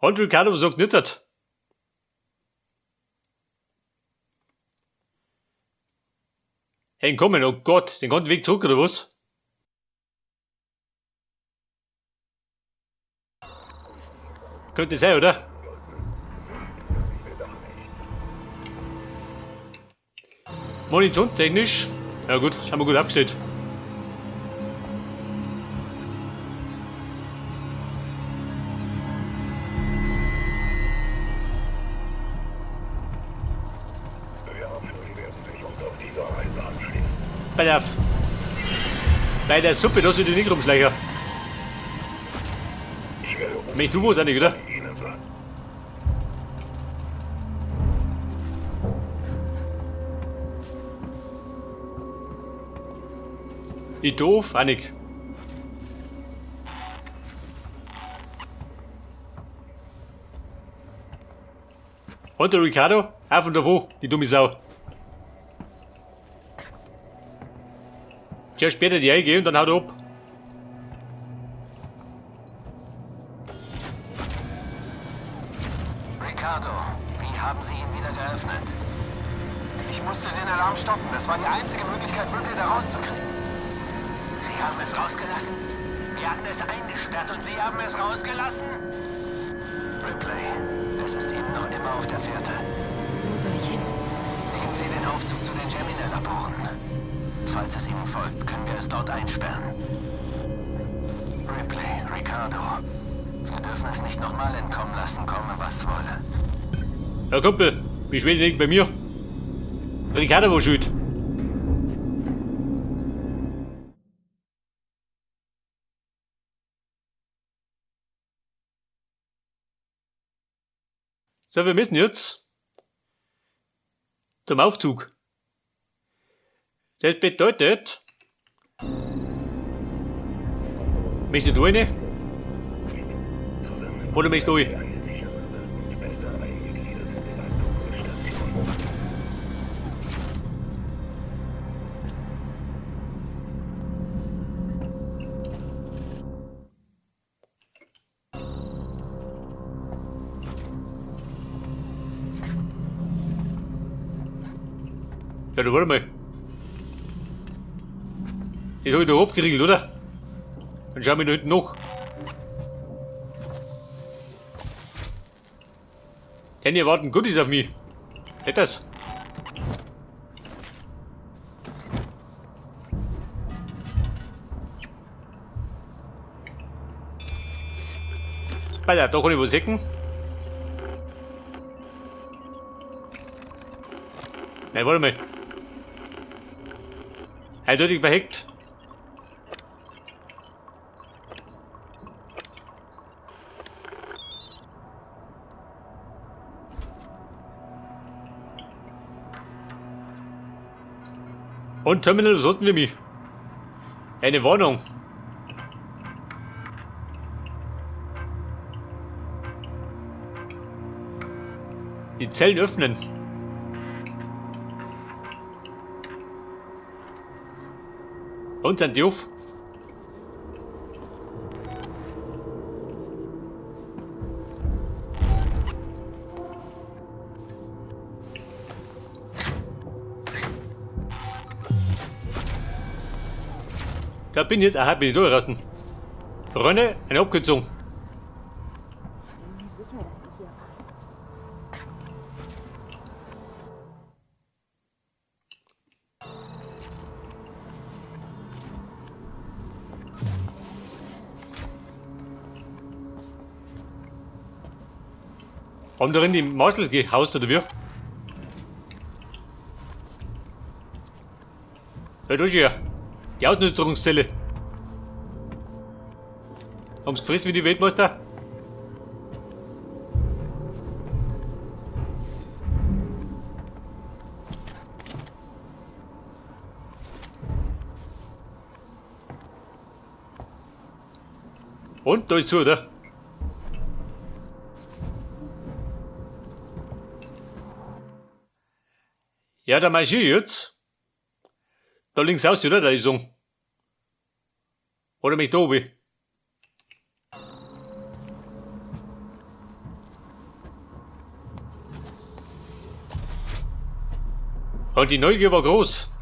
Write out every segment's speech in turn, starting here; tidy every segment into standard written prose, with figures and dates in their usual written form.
Und Ricardo so knittert. Hey, kommen, oh Gott, den ganzen Weg zurück, oder was? Könnte sein, oder? Munitionstechnisch, ja gut, haben wir gut aufgestellt. Pass auf. Bei der Suppe lass ich dich nicht rumschleichen. Mich du was auch nicht, oder? Ich doof, auch nicht. Und der Ricardo? Auf und davon, die dumme Sau. Zuerst später die eingehen und dann haut er ab. Ricardo, wie haben Sie ihn wieder geöffnet? Ich musste den Alarm stoppen. Das war die einzige Möglichkeit, Ripley da rauszukriegen. Sie haben es rausgelassen? Wir hatten es eingesperrt und Sie haben es rausgelassen? Ripley, es ist Ihnen noch immer auf der Fährte. Wo soll ich hin? Nehmen Sie den Aufzug zu den Gemini-Laboren. Falls es Ihnen folgt, können wir es dort einsperren. Ripley, Ricardo, wir dürfen es nicht nochmal entkommen lassen, komme was wolle. Ja, Kumpel, wie spät liegt bei mir? Ricardo war schuld. So, wir müssen jetzt zum Aufzug. Das bedeutet, möchtest du rein? Oder möchtest du rein? Ja, du warte mal. Das hab ich doch abgeriegelt, oder? Dann schauen wir da hinten nach. Denn hier warten Goodies auf mich. Nicht das? Bei der, da kann ich was säcken. Nein, warte mal. Eindeutig verheckt. Und Terminal, was hatten wir mich? Eine Warnung. Die Zellen öffnen. Und sind die auf? Da bin ich jetzt, aha, bin ich durchgerasten. Freunde, eine Abkürzung. Haben darin die Marshall gehaust, oder wie? Ja, da ist ja die Ausnutzungszelle. Haben's gefressen wie die Weltmeister? Und, da ist zu, oder? Ja, da marschiere ich jetzt. Da links aus, oder? Da ist so. Oder mich da oben. Und die Neugier war groß.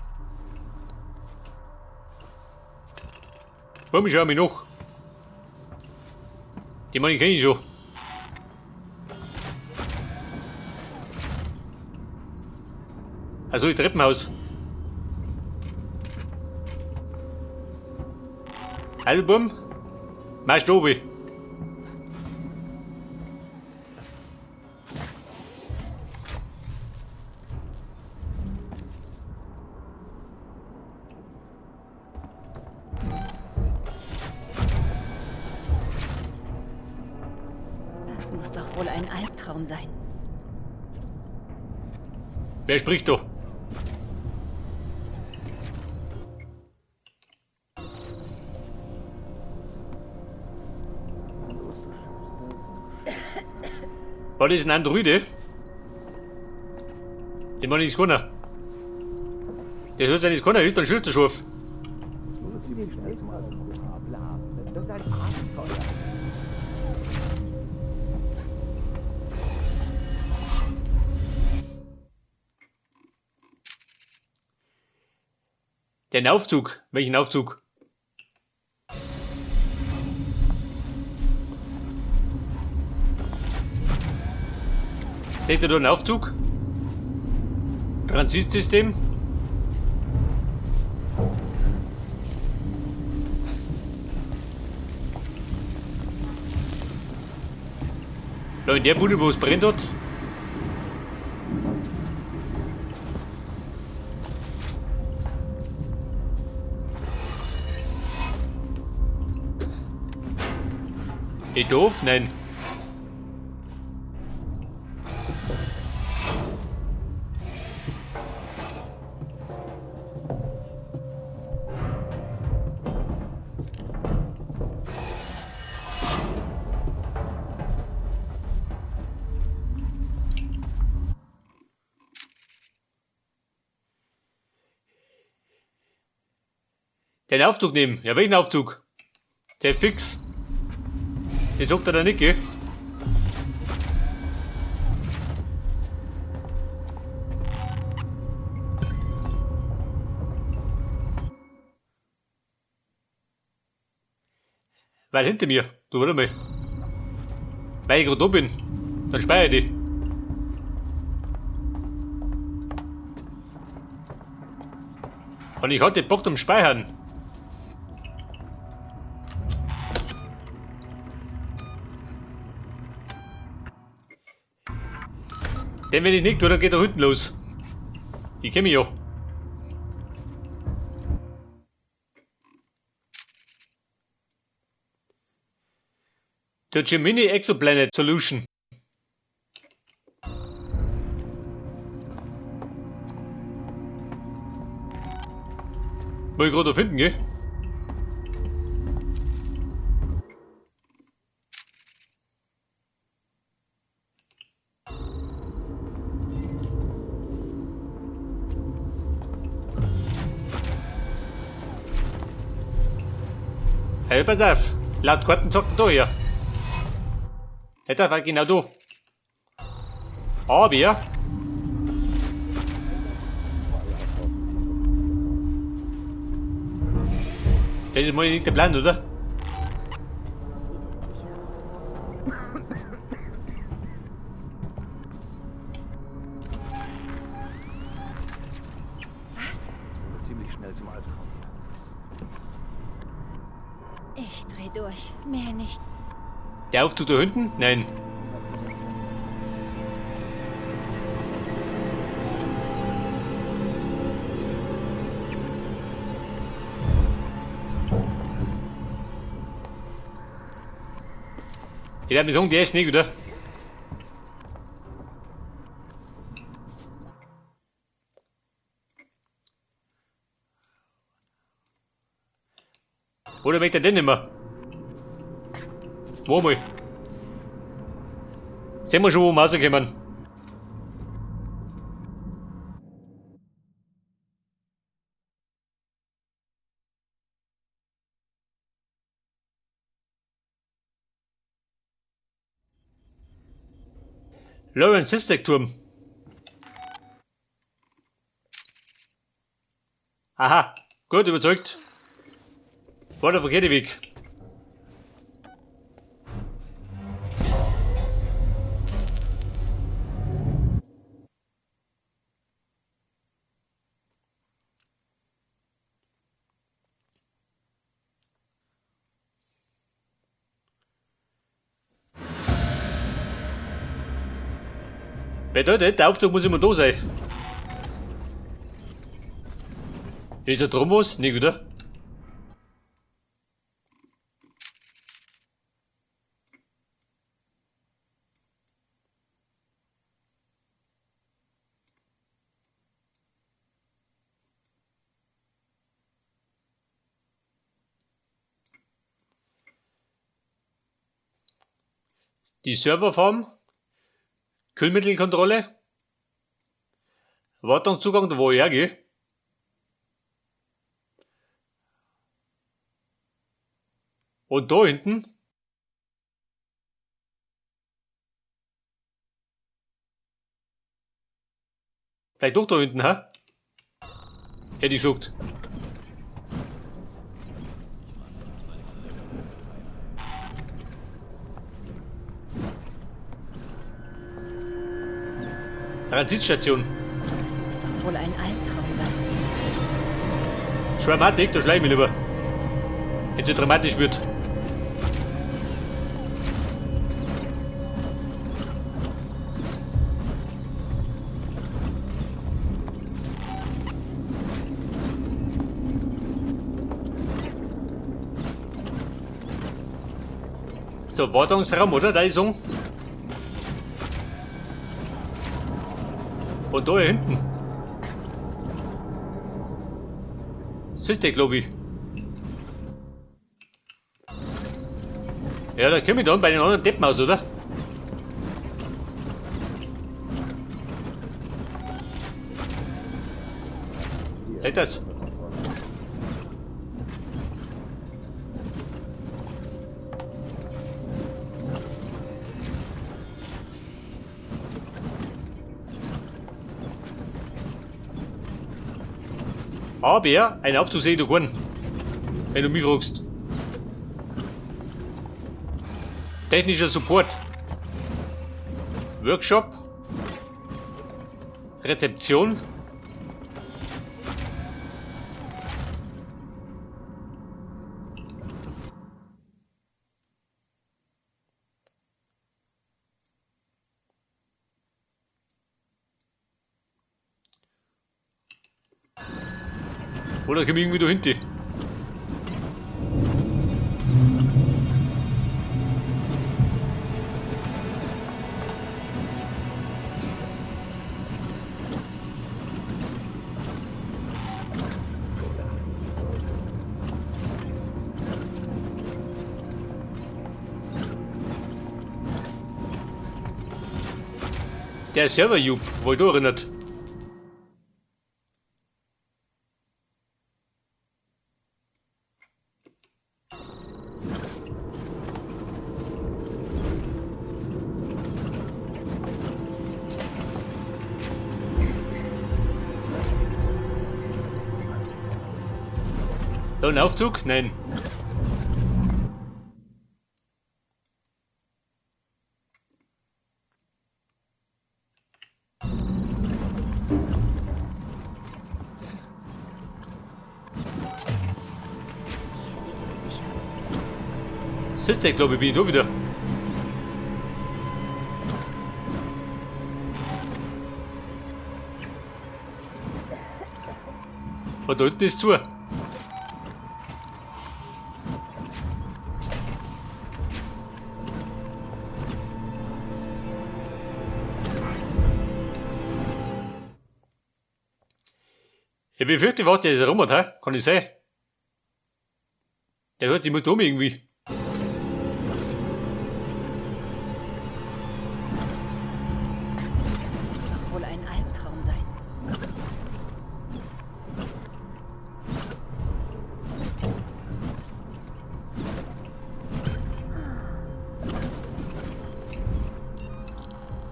Warum schau mich noch? Die Mann, kenne ich schon. Also, das Treppenhaus. Album. Machst du oben. Das muss doch wohl ein Albtraum sein. Wer spricht da? War das ein Androide? Den man nicht kann. Der hört, wenn es keiner ist, dann schießt er scharf. Den Aufzug. Welchen Aufzug? Seht ihr da einen Aufzug? Transitsystem? Da in der Bude, wo es brennt hat. Ist doof? Nein. Den Aufzug nehmen. Ja, welchen Aufzug? Der ist fix. Den sagt er da nicht, gell? Weil hinter mir. Du, warte mal. Weil ich gerade da bin. Dann speichere ich die. Und ich hatte Bock zum Speichern. Den wenn ich nicht tue, dann geht er hinten los. Ich kenne mich ja. Der Gemini Exoplanet Solution. Muss ich gerade finden, gell? Hey, pass auf. Laut Karten sagt er da hier. Hätte er genau da. Aber das ist mal nicht der Plan, oder? Was? Ziemlich schnell zum Albtraum. Ich dreh durch. Mehr nicht. Der Aufzug da hinten? Nein. Ich hab mir gesagt, der ist nicht, oder? Oder möchte er den nicht mehr? Wo mal? Sehen wir schon, wo wir rauskommen. Lawrence Sistek Turm. Aha, gut, überzeugt. War der verkehrte Weg. Bedeutet, der Aufzug muss immer da sein. Ist da drum was? Nicht, oder? Die Serverfarm. Kühlmittelkontrolle. Wartungszugang, da wo ich hergehe. Und da hinten. Vielleicht doch da hinten, hä? Hätte ich gesagt. Transitstation. Das muss doch wohl ein Albtraum sein. Dramatik, da schleim ich lieber. Wenn es so dramatisch wird. So, Wartungsraum, oder? Da ist Und da hinten. Das ist der, glaube ich. Ja, da komme ich dann bei den anderen Deppen aus, oder? Hält das? Aber ein Aufzug sehe ich da gar, wenn du mich fragst. Technischer Support. Workshop. Rezeption. Oder komme ich irgendwie da hinten? Der Server-Jub, wo ich da erinnert. Da ein Aufzug? Nein. Das ist der, glaube ich, bin ich da wieder. Und da unten ist zu. Ich befürchte, warte, der ist rum, hä? Kann ich sein? Der hört, ich muss da um irgendwie. Das muss doch wohl ein Albtraum sein.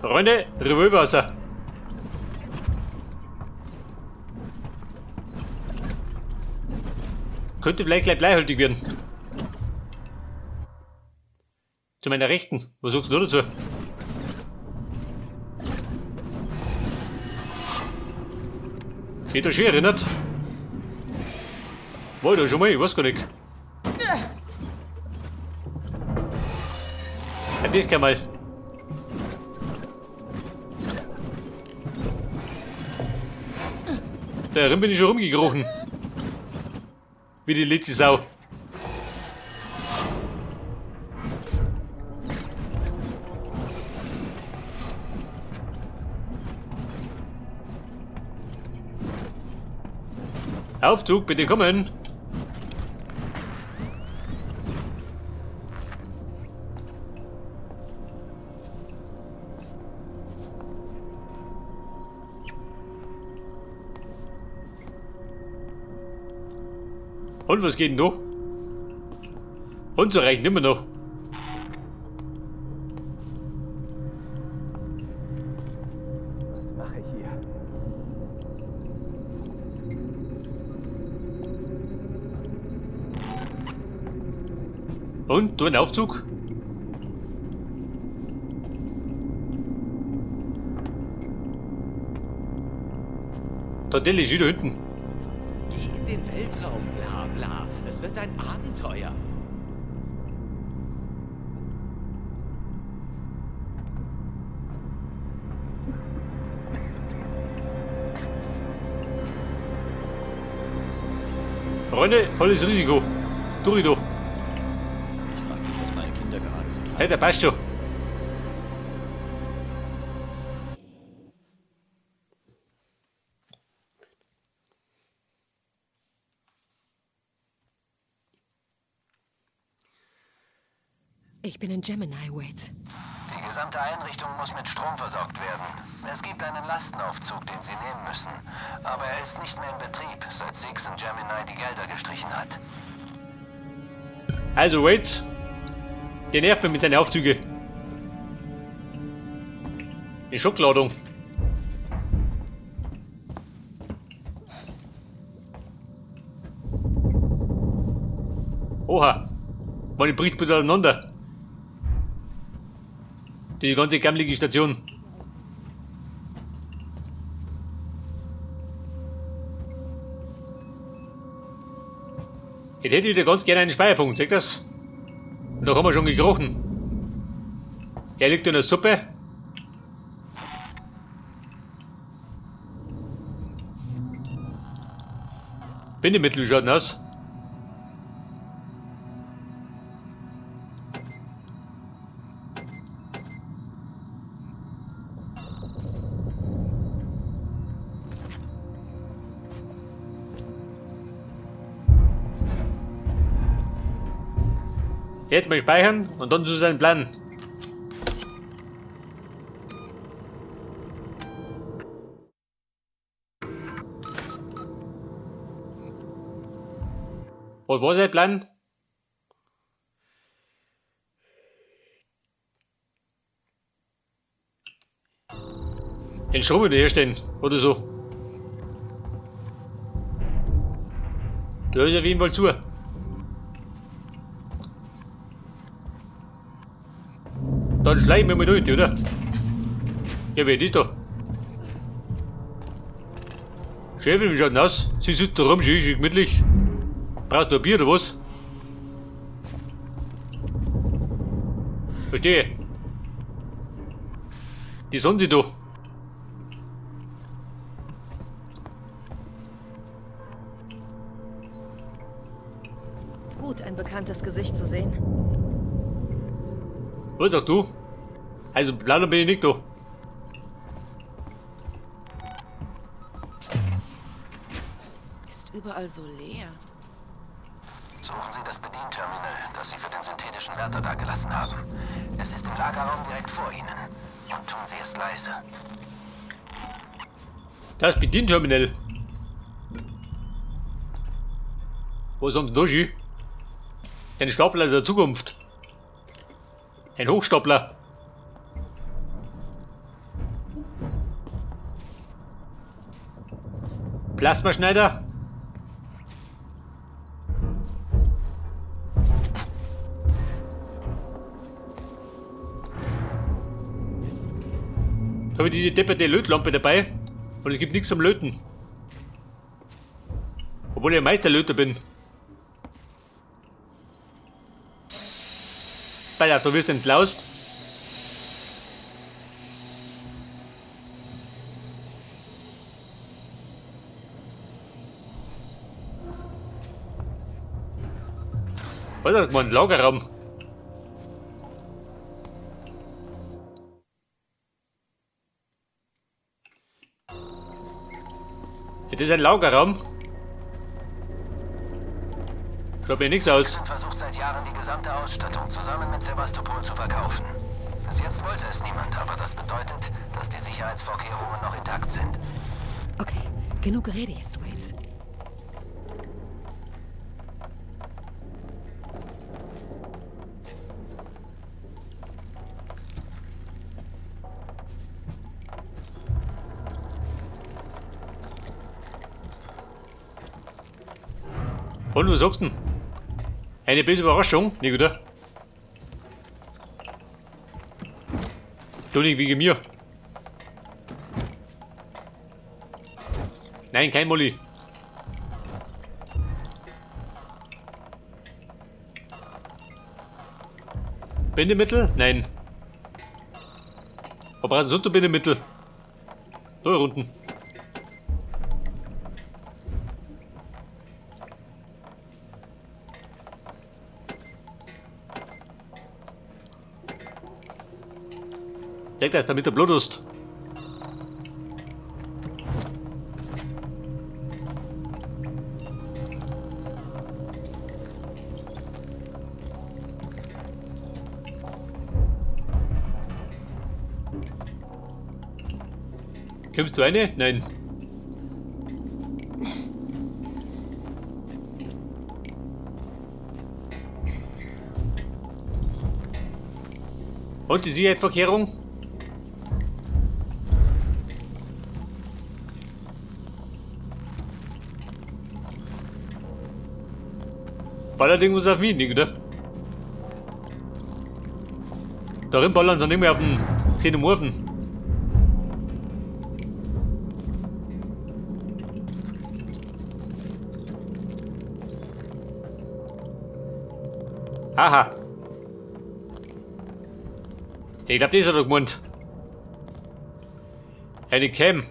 Freunde, Revolverwasser. Könnte vielleicht gleich bleihaltig werden. Zu meiner Rechten. Was sagst du dazu? Geht da schön erinnert? War ich da schon mal? Ich weiß gar nicht. Ja, das kann mal. Da herin bin ich schon rumgekrochen. Wie die letzte Sau. Aufzug, bitte kommen. Und was geht denn noch? Unzureichend immer noch. Was mache ich hier? Und, du ein Aufzug? Da Delle ist wieder hinten. Geh in den Weltraum, bla bla. Es wird ein Abenteuer. Freunde, volles Risiko. Durch doch. Ich frage mich, was meine Kinder gerade so treiben. Hey, der passt schon. Ich bin in Gemini, Wade. Die gesamte Einrichtung muss mit Strom versorgt werden. Es gibt einen Lastenaufzug, den Sie nehmen müssen. Aber er ist nicht mehr in Betrieb, seit Six in Gemini die Gelder gestrichen hat. Also, Wade. Der nervt mich mit seinen Aufzügen. Die Schockladung. Oha. Meine bricht bitte auseinander. Die ganze gammelige Station. Jetzt hätte ich wieder ganz gerne einen Speicherpunkt, seht ihr das? Und da haben wir schon gekrochen. Er liegt in der Suppe. Bindemittel, wie schaut denn aus? Jetzt mal speichern und dann zu seinem Plan. Was war sein Plan? Den Strom wieder herstellen oder so. Da ist auf jeden Fall zu. Dann schleichen wir mal durch, oder? Ja, wer ist da? Chefin, wie schaut denn aus? Sie sitzt da rum, schön gemütlich. Brauchst du ein Bier oder was? Verstehe. Die sind sie da. Gut, ein bekanntes Gesicht zu sehen. Was sagst du? Also, leider bin ich nicht da. Ist überall so leer. Suchen Sie das Bedienterminal, das Sie für den synthetischen Wärter da gelassen haben. Es ist im Lagerraum direkt vor Ihnen. Und tun Sie es leise. Das Bedienterminal. Was haben sie da schon? Ein Stapler der Zukunft. Ein Hochstapler. Plasmaschneider. Habe ich diese depperte Lötlampe dabei und es gibt nichts zum Löten. Obwohl ich ein Meisterlöter bin. Alter, du wirst entlaust. Was ist das gemeint? Lagerraum. Das ist ein Lagerraum. Schaut mir nichts aus. Jackson versucht seit Jahren die gesamte Ausstattung zusammen mit Sevastopol zu verkaufen. Bis jetzt wollte es niemand, aber das bedeutet, dass die Sicherheitsvorkehrungen noch intakt sind. Okay, genug Gerede jetzt, Waits. Und was sagst du denn? Eine böse Überraschung, nicht oder? Du nicht wegen mir. Nein, kein Molly. Bindemittel? Nein. Was brauchst du sonst noch Bindemittel? So, hier unten. Sag das, damit du blutest. Kommst du eine? Nein. Und die Sicherheitsvorkehrung? Ballerding muss auf mich, nicht, oder? Darin ballern sie nicht mehr auf den Xenomorphen. Aha. Ich glaub, das hat er gemeint. Eine Cam.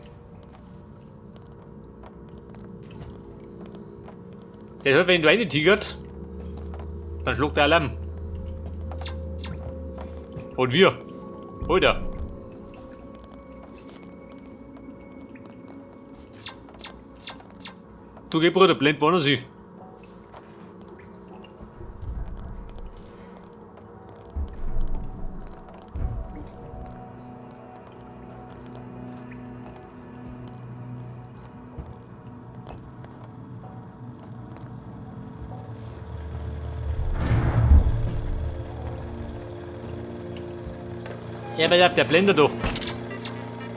Der hört, wenn du eine tigert, dann schluckt der Alarm. Und wir. Oder? Du geh Bruder, blend vorne sie. Ja, aber der Blender doch.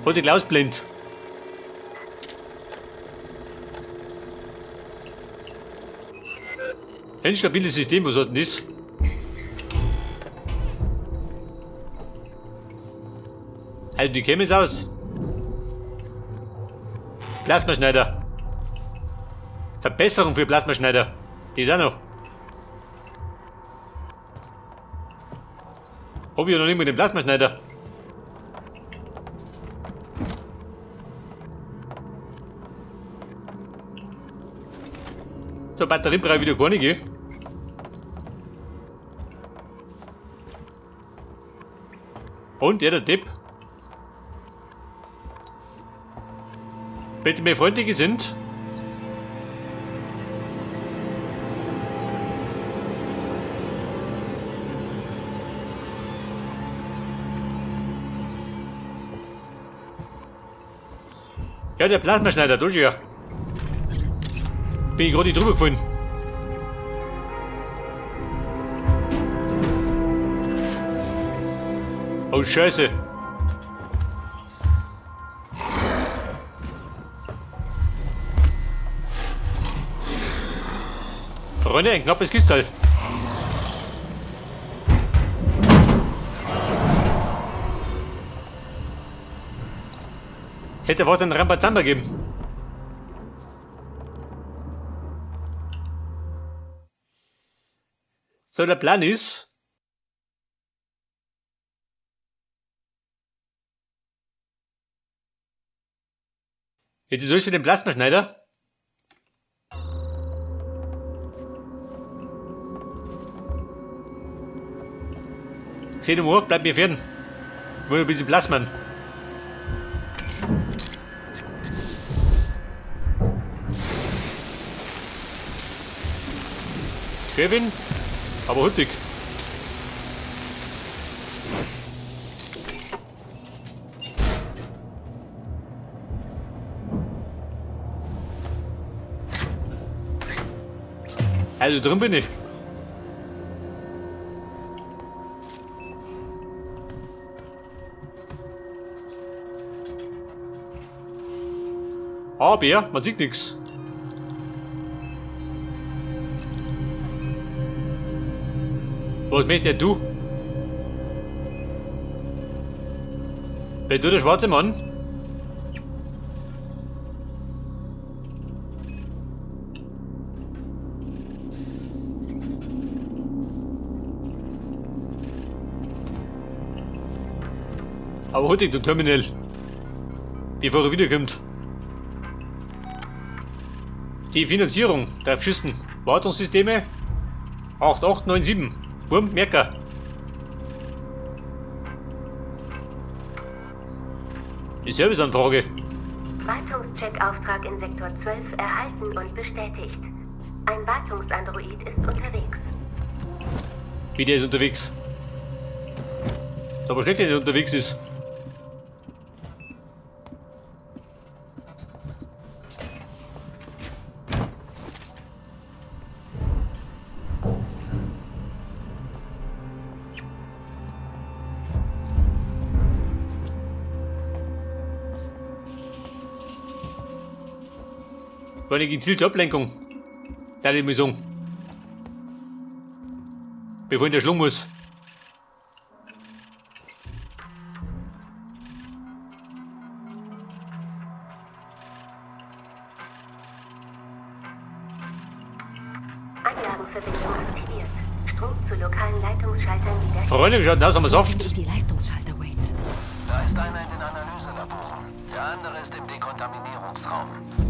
Hol die Klaus blind. Ein stabiles System, was hat denn das? Also die kämen es aus. Plasmaschneider. Verbesserung für Plasmaschneider. Die ist auch noch. Hab ich ja noch nicht mit dem Plasmaschneider. So, Batterie brauche ich wieder gar nicht, gell? Und, ja, der Tipp. Wenn die mir freundlich sind. Ja, der Plasmaschneider, durch ja. Bin ich gerade nicht drüber gefallen. Oh, Scheiße. Freunde, ein knappes Kistal. Hätte Wort einen Rambazamba geben. So, der Plan ist... Jetzt soll ich für den Plasmaschneider. Xenomorph, bleib mir fern. Ich will ein bisschen Plasman. Kevin, aber hüttig. Also drin bin ich. Aber ja, man sieht nichts. Was möchtest denn du? Wer du der schwarze Mann? Aber heute der Terminal. Bevor er wiederkommt. Die Finanzierung der Schüssen. Wartungssysteme 8897. Wurm, Merker. Die Serviceanfrage. Wartungscheckauftrag in Sektor 12 erhalten und bestätigt. Ein Wartungsandroid ist unterwegs. Wie der ist unterwegs? Aber schlecht, wenn der unterwegs ist. War eine gezielte Ablenkung. Da die Mission. Bevor in der Schlung muss. Anlagenverbindung aktiviert. Strom zu lokalen Leitungsschaltern wieder. Freunde, wie schaut das aus? Haben wir Finde ich Saft? die Leistungsschalter, Waits. Da ist einer in den Analyselaboren. Der andere ist im Dekontaminierungsraum.